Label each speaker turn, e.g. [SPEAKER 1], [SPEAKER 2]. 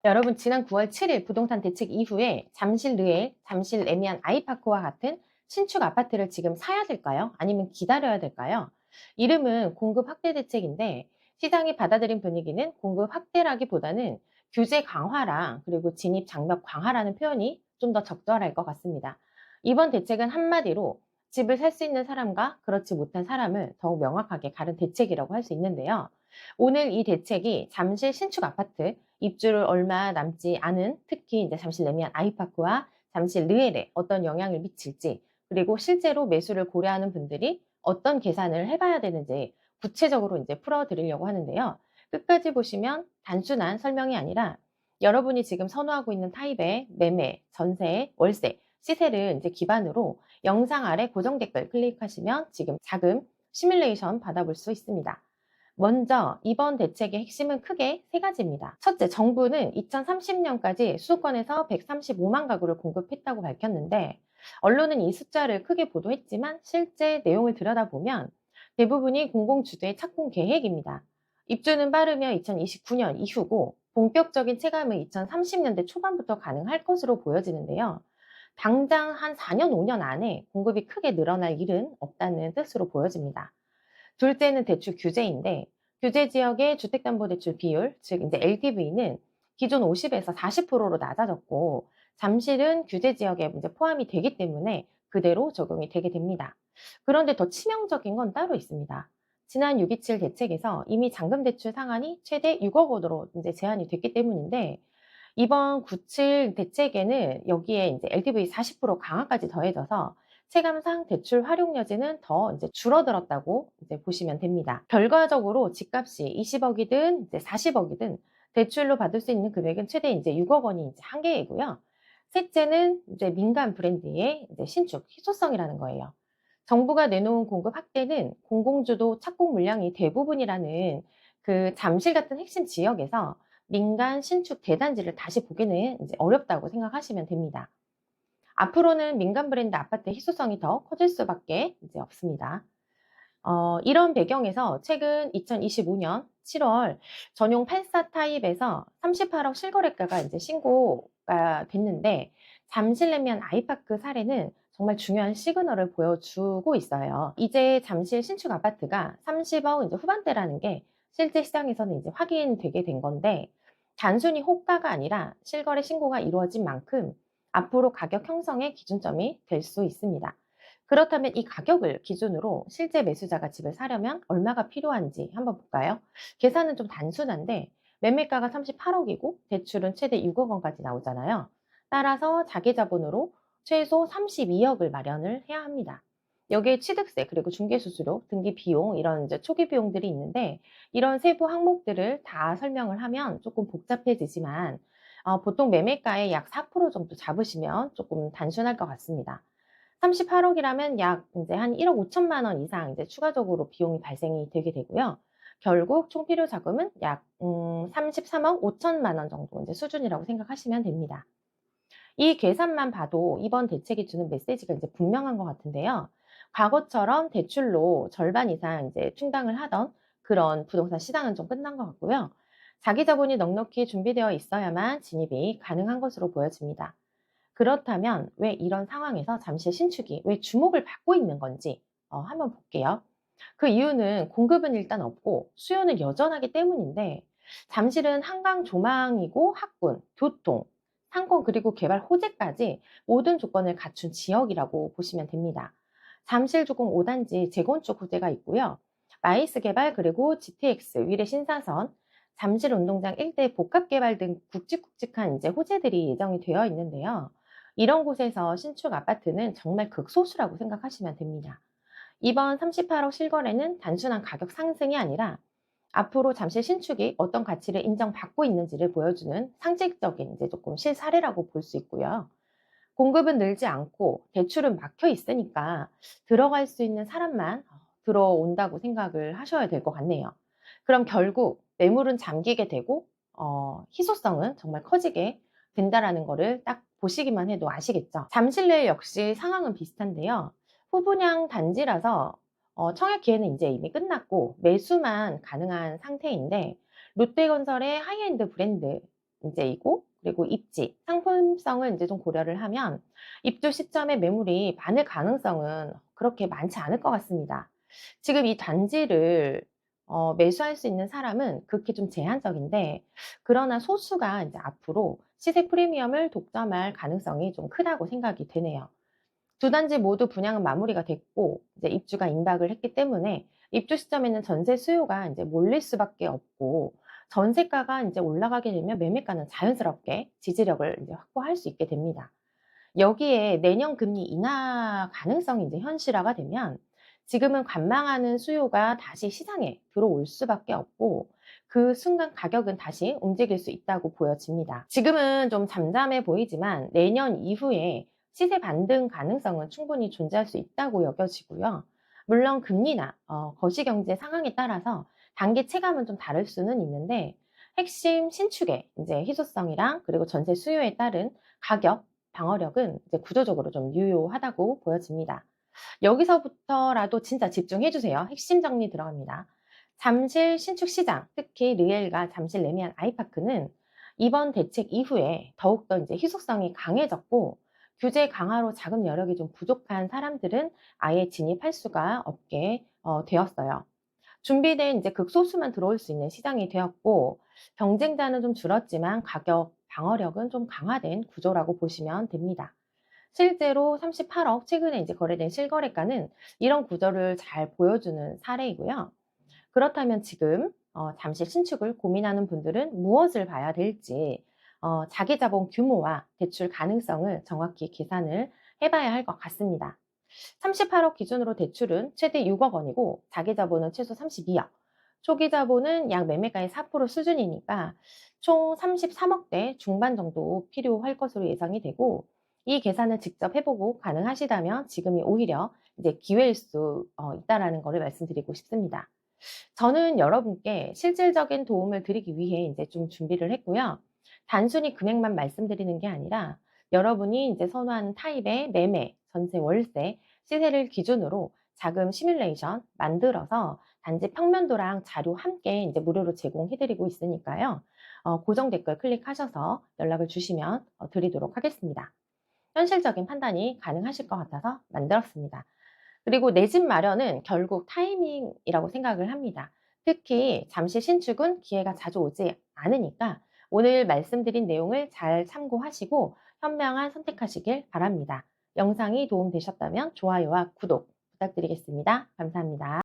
[SPEAKER 1] 여러분, 지난 9월 7일 부동산 대책 이후에 잠실 르엘, 잠실 레미안 아이파크와 같은 신축 아파트를 지금 사야 될까요? 아니면 기다려야 될까요? 이름은 공급 확대 대책인데 시장이 받아들인 분위기는 공급 확대라기보다는 규제 강화랑 그리고 진입 장벽 강화라는 표현이 좀 더 적절할 것 같습니다. 이번 대책은 한마디로 집을 살 수 있는 사람과 그렇지 못한 사람을 더욱 명확하게 가른 대책이라고 할 수 있는데요. 오늘 이 대책이 잠실 신축 아파트 입주를 얼마 남지 않은 특히 이제 잠실 레미안 아이파크와 잠실 르엘에 어떤 영향을 미칠지, 그리고 실제로 매수를 고려하는 분들이 어떤 계산을 해봐야 되는지 구체적으로 이제 풀어드리려고 하는데요. 끝까지 보시면 단순한 설명이 아니라 여러분이 지금 선호하고 있는 타입의 매매, 전세, 월세, 시세를 이제 기반으로 영상 아래 고정 댓글 클릭하시면 지금 자금 시뮬레이션 받아볼 수 있습니다. 먼저 이번 대책의 핵심은 크게 세 가지입니다. 첫째, 정부는 2030년까지 수도권에서 135만 가구를 공급했다고 밝혔는데, 언론은 이 숫자를 크게 보도했지만 실제 내용을 들여다보면 대부분이 공공주도의 착공 계획입니다. 입주는 빠르면 2029년 이후고 본격적인 체감은 2030년대 초반부터 가능할 것으로 보여지는데요. 당장 한 4년, 5년 안에 공급이 크게 늘어날 일은 없다는 뜻으로 보여집니다. 둘째는 대출 규제인데, 규제 지역의 주택담보대출 비율, 즉 이제 LTV는 기존 50에서 40%로 낮아졌고, 잠실은 규제 지역에 이제 포함이 되기 때문에 그대로 적용이 되게 됩니다. 그런데 더 치명적인 건 따로 있습니다. 지난 627 대책에서 이미 잔금 대출 상한이 최대 6억 원으로 이제 제한이 됐기 때문인데, 이번 97 대책에는 여기에 이제 LTV 40% 강화까지 더해져서 체감상 대출 활용 여지는 더 이제 줄어들었다고 이제 보시면 됩니다. 결과적으로 집값이 20억이든 이제 40억이든 대출로 받을 수 있는 금액은 최대 이제 6억 원이 이제 한계이고요. 셋째는 이제 민간 브랜드의 이제 신축 희소성이라는 거예요. 정부가 내놓은 공급 확대는 공공주도 착공 물량이 대부분이라는 그 잠실 같은 핵심 지역에서 민간 신축 대단지를 다시 보기는 이제 어렵다고 생각하시면 됩니다. 앞으로는 민간 브랜드 아파트의 희소성이 더 커질 수밖에 이제 없습니다. 이런 배경에서 최근 2025년 7월 전용 84 타입에서 38억 실거래가가 이제 신고가 됐는데, 잠실레미안 아이파크 사례는 정말 중요한 시그널을 보여주고 있어요. 이제 잠실 신축 아파트가 30억 이제 후반대라는 게 실제 시장에서는 이제 확인되게 된 건데, 단순히 호가가 아니라 실거래 신고가 이루어진 만큼 앞으로 가격 형성의 기준점이 될 수 있습니다. 그렇다면 이 가격을 기준으로 실제 매수자가 집을 사려면 얼마가 필요한지 한번 볼까요? 계산은 좀 단순한데, 매매가가 38억이고 대출은 최대 6억 원까지 나오잖아요. 따라서 자기 자본으로 최소 32억을 마련을 해야 합니다. 여기에 취득세, 그리고 중개수수료, 등기 비용, 이런 이제 초기 비용들이 있는데, 이런 세부 항목들을 다 설명을 하면 조금 복잡해지지만 보통 매매가의 약 4% 정도 잡으시면 조금 단순할 것 같습니다. 38억이라면 약 이제 한 1억 5천만 원 이상 이제 추가적으로 비용이 발생이 되게 되고요. 결국 총 필요 자금은 약 33억 5천만 원 정도 이제 수준이라고 생각하시면 됩니다. 이 계산만 봐도 이번 대책이 주는 메시지가 이제 분명한 것 같은데요. 과거처럼 대출로 절반 이상 이제 충당을 하던 그런 부동산 시장은 좀 끝난 것 같고요. 자기 자본이 넉넉히 준비되어 있어야만 진입이 가능한 것으로 보여집니다. 그렇다면 왜 이런 상황에서 잠시 신축이 왜 주목을 받고 있는 건지 한번 볼게요. 그 이유는 공급은 일단 없고 수요는 여전하기 때문인데, 잠실은 한강 조망이고 학군, 교통, 상권 그리고 개발 호재까지 모든 조건을 갖춘 지역이라고 보시면 됩니다. 잠실 주공 5단지 재건축 호재가 있고요. 마이스 개발 그리고 GTX 위례 신사선, 잠실 운동장 일대 복합 개발 등 굵직굵직한 이제 호재들이 예정이 되어 있는데요. 이런 곳에서 신축 아파트는 정말 극소수라고 생각하시면 됩니다. 이번 38억 실거래는 단순한 가격 상승이 아니라 앞으로 잠실 신축이 어떤 가치를 인정받고 있는지를 보여주는 상징적인 이제 조금 실사례라고 볼 수 있고요. 공급은 늘지 않고 대출은 막혀 있으니까 들어갈 수 있는 사람만 들어온다고 생각을 하셔야 될 것 같네요. 그럼 결국 매물은 잠기게 되고 희소성은 정말 커지게 된다라는 거를 딱 보시기만 해도 아시겠죠? 잠실내 역시 상황은 비슷한데요. 후분양 단지라서 청약 기회는 이제 이미 끝났고 매수만 가능한 상태인데, 롯데건설의 하이엔드 브랜드 이제이고 그리고 입지, 상품성을 이제 좀 고려를 하면 입주 시점에 매물이 많을 가능성은 그렇게 많지 않을 것 같습니다. 지금 이 단지를 매수할 수 있는 사람은 극히 좀 제한적인데 그러나 소수가 이제 앞으로 시세 프리미엄을 독점할 가능성이 좀 크다고 생각이 되네요. 두 단지 모두 분양은 마무리가 됐고 이제 입주가 임박을 했기 때문에 입주 시점에는 전세 수요가 이제 몰릴 수밖에 없고 전세가가 이제 올라가게 되면 매매가는 자연스럽게 지지력을 이제 확보할 수 있게 됩니다. 여기에 내년 금리 인하 가능성이 이제 현실화가 되면 지금은 관망하는 수요가 다시 시장에 들어올 수밖에 없고 그 순간 가격은 다시 움직일 수 있다고 보여집니다. 지금은 좀 잠잠해 보이지만 내년 이후에 시세 반등 가능성은 충분히 존재할 수 있다고 여겨지고요. 물론 금리나 거시경제 상황에 따라서 단기 체감은 좀 다를 수는 있는데 핵심 신축의 이제 희소성이랑 그리고 전세 수요에 따른 가격 방어력은 이제 구조적으로 좀 유효하다고 보여집니다. 여기서부터라도 진짜 집중해 주세요. 핵심 정리 들어갑니다. 잠실 신축 시장, 특히 르엘과 잠실 레미안 아이파크는 이번 대책 이후에 더욱더 이제 희소성이 강해졌고 규제 강화로 자금 여력이 좀 부족한 사람들은 아예 진입할 수가 없게 되었어요. 준비된 이제 극소수만 들어올 수 있는 시장이 되었고 경쟁자는 좀 줄었지만 가격 방어력은 좀 강화된 구조라고 보시면 됩니다. 실제로 38억 최근에 이제 거래된 실거래가는 이런 구조를 잘 보여주는 사례이고요. 그렇다면 지금 잠시 신축을 고민하는 분들은 무엇을 봐야 될지 자기 자본 규모와 대출 가능성을 정확히 계산을 해봐야 할 것 같습니다. 38억 기준으로 대출은 최대 6억 원이고 자기 자본은 최소 32억, 초기 자본은 약 매매가의 4% 수준이니까 총 33억대 중반 정도 필요할 것으로 예상이 되고 이 계산을 직접 해보고 가능하시다면 지금이 오히려 이제 기회일 수 있다라는 것을 말씀드리고 싶습니다. 저는 여러분께 실질적인 도움을 드리기 위해 이제 좀 준비를 했고요. 단순히 금액만 말씀드리는 게 아니라 여러분이 이제 선호하는 타입의 매매, 전세, 월세, 시세를 기준으로 자금 시뮬레이션 만들어서 단지 평면도랑 자료 함께 이제 무료로 제공해드리고 있으니까요. 고정 댓글 클릭하셔서 연락을 주시면 드리도록 하겠습니다. 현실적인 판단이 가능하실 것 같아서 만들었습니다. 그리고 내 집 마련은 결국 타이밍이라고 생각을 합니다. 특히 잠시 신축은 기회가 자주 오지 않으니까 오늘 말씀드린 내용을 잘 참고하시고 현명한 선택하시길 바랍니다. 영상이 도움되셨다면 좋아요와 구독 부탁드리겠습니다. 감사합니다.